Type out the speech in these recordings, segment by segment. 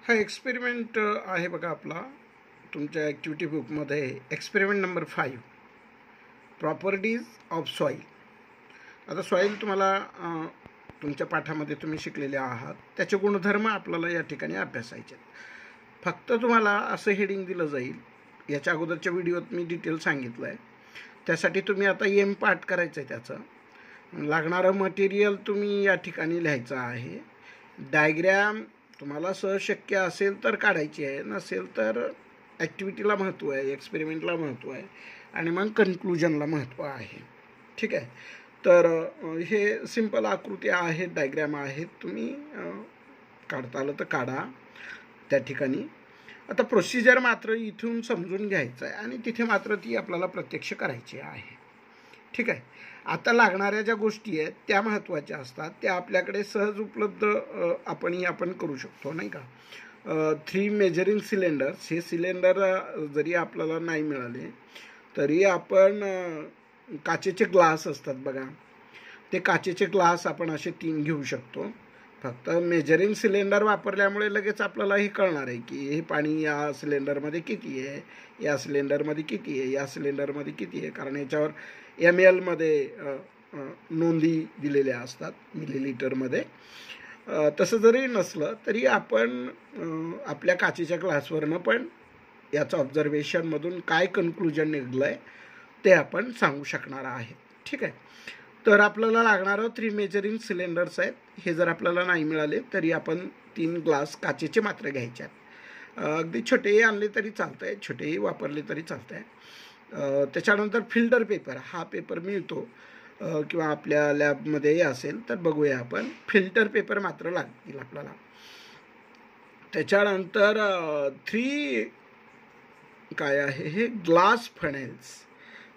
हा एक्सपेरिमेंट आहे बघा आपला तुमच्या ॲक्टिव्हिटी बुकमध्ये experiment number 5 properties of soil. आता सॉईल तुम्हाला तुमच्या पाठामध्ये तुम्ही शिकलेले आहात, त्याचे गुणधर्म आपल्याला या ठिकाणी अभ्यासायचे. फक्त तुम्हाला असं हेडिंग दिलं जाईल. याच्या अगोदरच्या व्हिडिओत मी डिटेल सांगितलं आहे. त्यासाठी तुम्ही आता एम पार्ट करायचं आहे. त्याचं लागणारं मटेरियल तुम्ही या ठिकाणी लिहायचं आहे. डायग्रॅम तुम्हाला सहशक्य असेल तर काढायची आहे, नसेल तर ॲक्टिव्हिटीला महत्त्व आहे, एक्सपेरिमेंटला महत्त्व आहे आणि मग कन्क्लुजनला महत्त्व आहे. ठीक आहे. तर हे सिंपल आकृती आहेत, डायग्रॅम आहेत, तुम्ही काढता आलं तर काढा त्या ठिकाणी. आता प्रोसिजर मात्र इथून समजून घ्यायचं आहे आणि तिथे मात्र ती आपल्याला प्रत्यक्ष करायची आहे. ठीक आहे. आता लागणाऱ्या ज्या गोष्टी आहेत त्या महत्त्वाच्या असतात, त्या आपल्याकडे सहज उपलब्ध आपण करू शकतो, नाही का. 3 मेजरिंग सिलेंडर्स, हे सिलेंडर जरी आपल्याला नाही मिळाले तरी आपण काचेचे ग्लास असतात बघा, ते काचेचे ग्लास आपण असे 3 घेऊ शकतो. फक्त मेजरिंग सिलेंडर वापरल्यामुळे लगेच आपल्याला हे कळणार आहे की हे पाणी या सिलेंडरमध्ये किती आहे, या सिलेंडरमध्ये किती आहे, या सिलेंडरमध्ये किती आहे, कारण याच्यावर ml मध्ये नोंदी दिलेल्या असतात, मिलीलिटरमध्ये. तसं जरी नसलं तरी आपण आपल्या काचेच्या ग्लासवरनं पण याचं ऑब्झर्वेशनमधून काय कन्क्लुजन निघलं आहे ते आपण सांगू शकणार आहे. ठीक आहे. तर आपल्याला लागणारं 3 मेजरिंग सिलेंडर्स आहेत. हे जर आपल्याला नाही मिळाले तरी आपण 3 ग्लास काचेचे मात्र घ्यायचे आहेत. अगदी छोटेही आणले तरी चालतं आहे, छोटेही वापरले तरी चालतं आहे. त्याच्यानंतर फिल्टर पेपर, हा पेपर मिळतो किंवा आपल्या लॅबमध्ये असेल तर बघूया आपण. फिल्टर पेपर मात्र लागतील आपल्याला. त्याच्यानंतर 3 काय आहे हे ग्लास फनेल्स.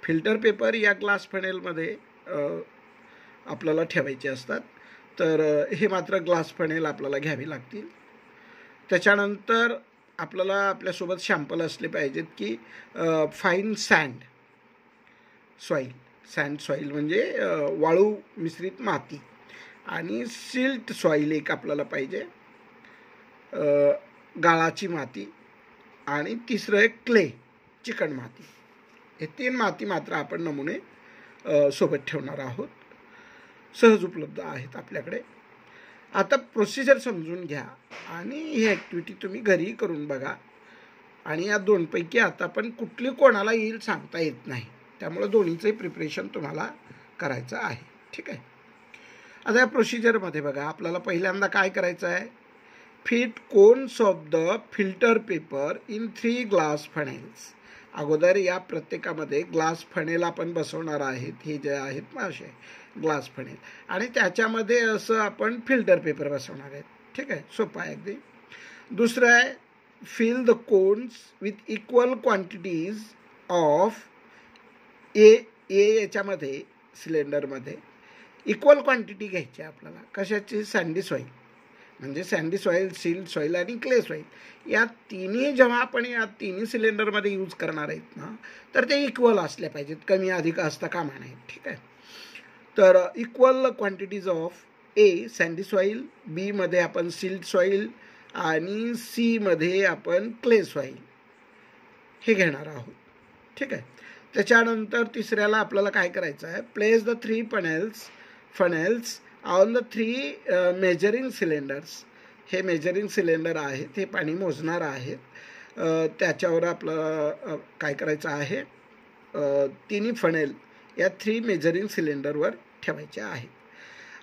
फिल्टर पेपर या ग्लास फनेलमध्ये आपल्याला ठेवायचे असतात, तर हे मात्र ग्लास फनेल आपल्याला घ्यावी लागतील. त्याच्यानंतर आपल्याला आपल्यासोबत शॅम्पल असले पाहिजेत की fine sand soil. Sand soil म्हणजे वाळू मिश्रित माती, आणि सिल्ट सॉईल एक आपल्याला पाहिजे, गाळाची माती, आणि तिसरं एक क्ले, चिकण माती. हे 3 माती मात्र आपण नमुने सोबत ठेवणार आहोत. सहज उपलब्ध आहेत आपल्याकडे. आता प्रोसिजर समजून घ्या आणि ही ॲक्टिव्हिटी तुम्ही घरी करून बघा. आणि या 2पैकी आता पण कुठली कोणाला येईल सांगता येत नाही, त्यामुळे दोन्हीचंही प्रिपरेशन तुम्हाला करायचं आहे. ठीक आहे. आता या प्रोसिजरमध्ये बघा, आपल्याला पहिल्यांदा काय करायचं आहे, fit cones of the filter paper in 3 glass funnels. अगोदर या प्रत्येकामध्ये ग्लास फनेल आपण बसवणार आहेत. हे जे आहेत ना असे ग्लास फनेल, आणि त्याच्यामध्ये असं आपण फिल्टर पेपर बसवणार आहेत. ठीक आहे. सोपं आहे अगदी. दुसरं आहे, fill the cones with equal quantities of याच्यामध्ये सिलेंडरमध्ये इक्वल क्वांटिटी घ्यायची आहे आपल्याला. कशाची? सँडी सॉईल, म्हणजे सँडी सॉईल, सिल्ट सॉईल आणि क्ले सॉईल. या तिन्ही जेव्हा आपण या तिन्ही सिलेंडरमध्ये यूज करणार आहेत ना, तर ते इक्वल असले पाहिजेत, कमी अधिक असता कामा नये. ठीक आहे. तर equal quantities of A sandy soil, B मध्ये आपण सिल्ट सॉईल, आणि सी मध्ये आपण क्ले सॉईल हे घेणार आहोत. ठीक आहे. त्याच्यानंतर तिसऱ्याला आपल्याला काय करायचं आहे, place the 3 funnels on the 3 measuring cylinders. हे मेजरिंग सिलेंडर आहेत, हे पाणी मोजणार आहेत. त्याच्यावर आपलं काय करायचं आहे, 3 फनेल या 3 मेजरिंग सिलेंडरवर ठेवायचे आहेत.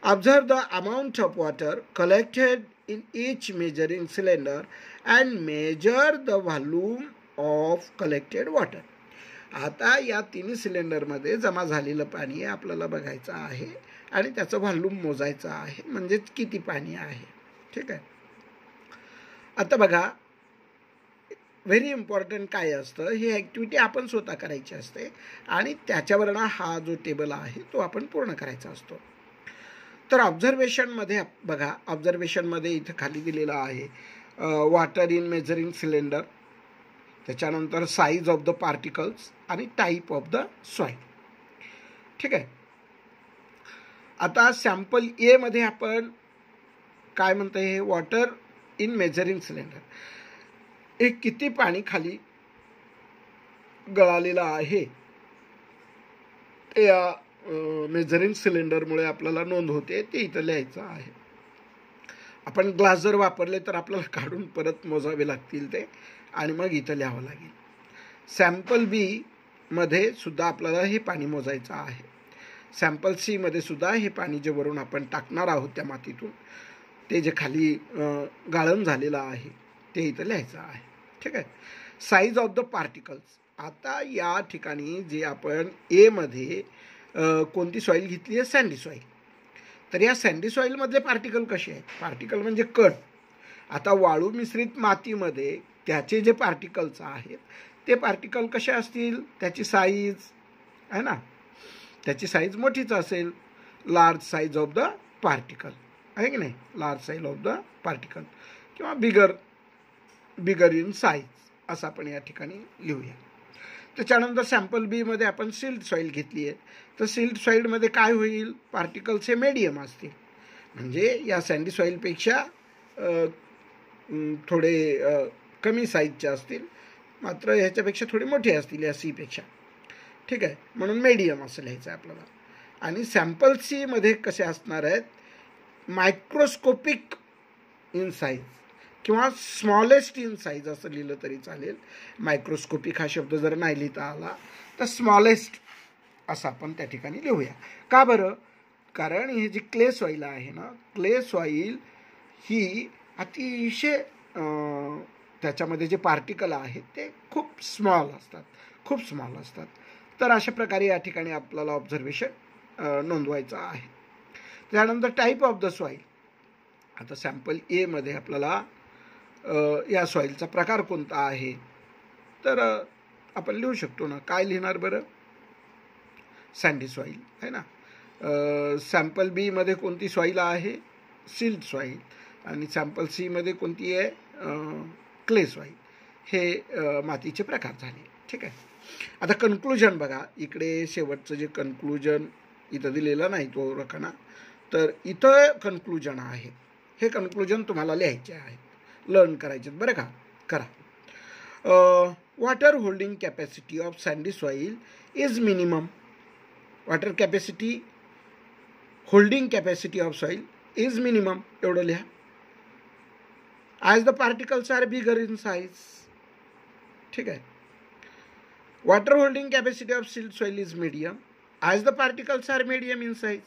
Observe the amount of water collected in each measuring cylinder and measure the volume of collected water. आता या 3 सिलेंडरमध्ये जमा झालेलं पाणी आपल्याला बघायचं आहे आणि त्याचं व्हॉल्यूम मोजायचं आहे, म्हणजेच किती पाणी आहे. ठीक आहे. आता बघा, व्हेरी इम्पॉर्टंट काय असतं, ही ॲक्टिव्हिटी आपण स्वतः करायची असते आणि त्याच्यावरनं हा जो टेबल आहे तो आपण पूर्ण करायचा असतो. तर ऑब्झर्वेशनमध्ये बघा, ऑब्झर्वेशनमध्ये इथं खाली दिलेलं आहे वॉटर इन मेजरिंग सिलेंडर, त्याच्यानंतर साईज ऑफ द पार्टिकल्स आणि टाईप ऑफ द सॉईल. ठीक आहे. आता सॅम्पल ए मध्ये आपण काय म्हणतं, हे वॉटर इन मेजरिंग सिलेंडर. हे किती पाणी खाली गळालेलं आहे ते या मेजरिंग सिलेंडरमुळे आपल्याला नोंद होते, ते इथं लिहायचं आहे. आपण ग्लास जर वापरले तर आपल्याला काढून परत मोजावे लागतील ते, आणि मग इथं लिहावं लागेल. सॅम्पल बी मध्ये सुद्धा आपल्याला हे पाणी मोजायचं आहे. सॅम्पल सी मध्ये सुद्धा हे पाणी जे वरून आपण टाकणार आहोत त्या मातीतून, ते जे खाली गाळण झालेलं आहे ते इथं लिहायचं आहे. ठीक आहे. Size of the particles. आता या ठिकाणी जे आपण ए मध्ये कोणती सॉईल घेतली आहे? Sandy soil. तर या सँडी सॉईलमधले पार्टिकल कसे आहेत? पार्टिकल म्हणजे कण. आता वाळू मिश्रित मातीमध्ये त्याचे जे पार्टिकल्स आहेत ते पार्टिकल कसे असतील? त्याची साईज आहे ना, त्याची साईज मोठीच असेल. Large size of the particle आहे की नाही, large size of the particle किंवा बिगर इन साईज असं आपण या ठिकाणी लिहूया. त्याच्यानंतर सॅम्पल बी मध्ये आपण सिल्ड सॉईल घेतली आहे. तर सिल्ड सॉईलमध्ये काय होईल? पार्टिकल्स हे मीडियम असतील, म्हणजे या सँडी सॉईलपेक्षा थोडे कमी साईजचे असतील, मात्र ह्याच्यापेक्षा थोडे मोठे असतील या सीपेक्षा. ठीक आहे, म्हणून मीडियम असं लिहायचं आहे आपल्याला. आणि सॅम्पल सी मध्ये कसे असणार आहेत? मायक्रोस्कोपिक इन साईज किंवा स्मॉलेस्ट इन साईज असं लिहिलं तरी चालेल. मायक्रोस्कोपिक हा शब्द जर नाही लिहिता आला तर स्मॉलेस्ट असं आपण त्या ठिकाणी लिहूया. का बरं? कारण हे जे क्ले सॉईल आहे ना, क्ले सॉईल ही अतिशय त्याच्यामध्ये जे पार्टिकल आहेत ते खूप स्मॉल असतात. तर अशा प्रकारे या ठिकाणी आपल्याला ऑब्झर्वेशन नोंदवायचं आहे. त्यानंतर टाईप ऑफ द सॉईल. आता सॅम्पल ए मध्ये आपल्याला या सॉईलचा प्रकार कोणता आहे तर आपण लिहू शकतो ना. काय लिहिणार बरं? सँडी सॉईल आहे ना. सॅम्पल बी मध्ये कोणती सॉईल आहे? Silt soil. आणि सॅम्पल सी मध्ये कोणती आहे? Clay soil. हे मातीचे प्रकार झाले. ठीक आहे. आता कन्क्लुजन बघा, इकडे शेवटचं जे कन्क्लुजन इथं दिलेलं नाही तो रखना, तर इथं कन्क्लुजन आहे. हे कन्क्लुजन तुम्हाला लिहायचे आहे, लर्न करायचे बरं का. करा. Water holding capacity of sandy soil is minimum. Water capacity, holding capacity of soil is minimum एवढं लिहा. As the particles are bigger in size. ठीक आहे. Water holding capacity of silt soil is medium as the particles are medium in size.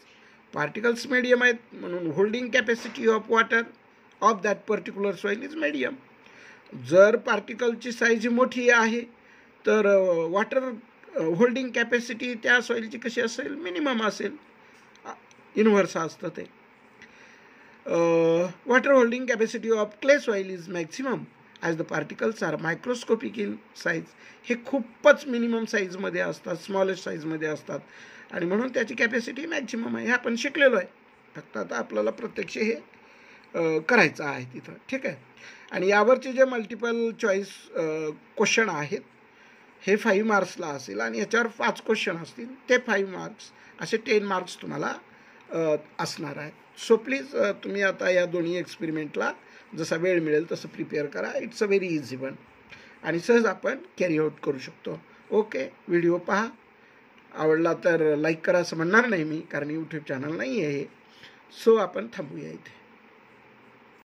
Particles medium आहेत म्हणून holding capacity of water of that particular soil is medium. जर पार्टिकलची size मोठी आहे तर water holding capacity त्या सॉईलची कशी असेल? मिनिमम असेल. इनव्हर्स असतं ते. Water holding capacity of clay soil is maximum as the particles are microscopic in size. हे खूपच मिनिमम साईजमध्ये असतात, स्मॉलेस्ट साईजमध्ये असतात, आणि म्हणून त्याची कॅपॅसिटी मॅक्सिमम आहे. हे आपण शिकलेलो आहे, फक्त आता आपल्याला प्रत्यक्ष हे करायचं आहे तिथं. ठीक आहे. आणि यावरचे जे मल्टिपल चॉईस क्वेश्चन आहेत हे 5 मार्क्सला असेल, आणि याच्यावर 5 क्वेश्चन असतील, ते 5 मार्क्स असे 10 मार्क्स तुम्हाला असणार आहेत. सो प्लीज तुम्ही आता या दोन्ही एक्सपेरिमेंटला जसा वेळ मिळेल तसं प्रिपेअर करा. It's a very easy one, आणि सहज आपण कॅरी आउट करू शकतो. ओके, व्हिडिओ पहा. आवडला तर लाईक करा असं म्हणणार नाही मी, कारण यूट्यूब चॅनल नाही आहे. सो आपण थांबूया इथे.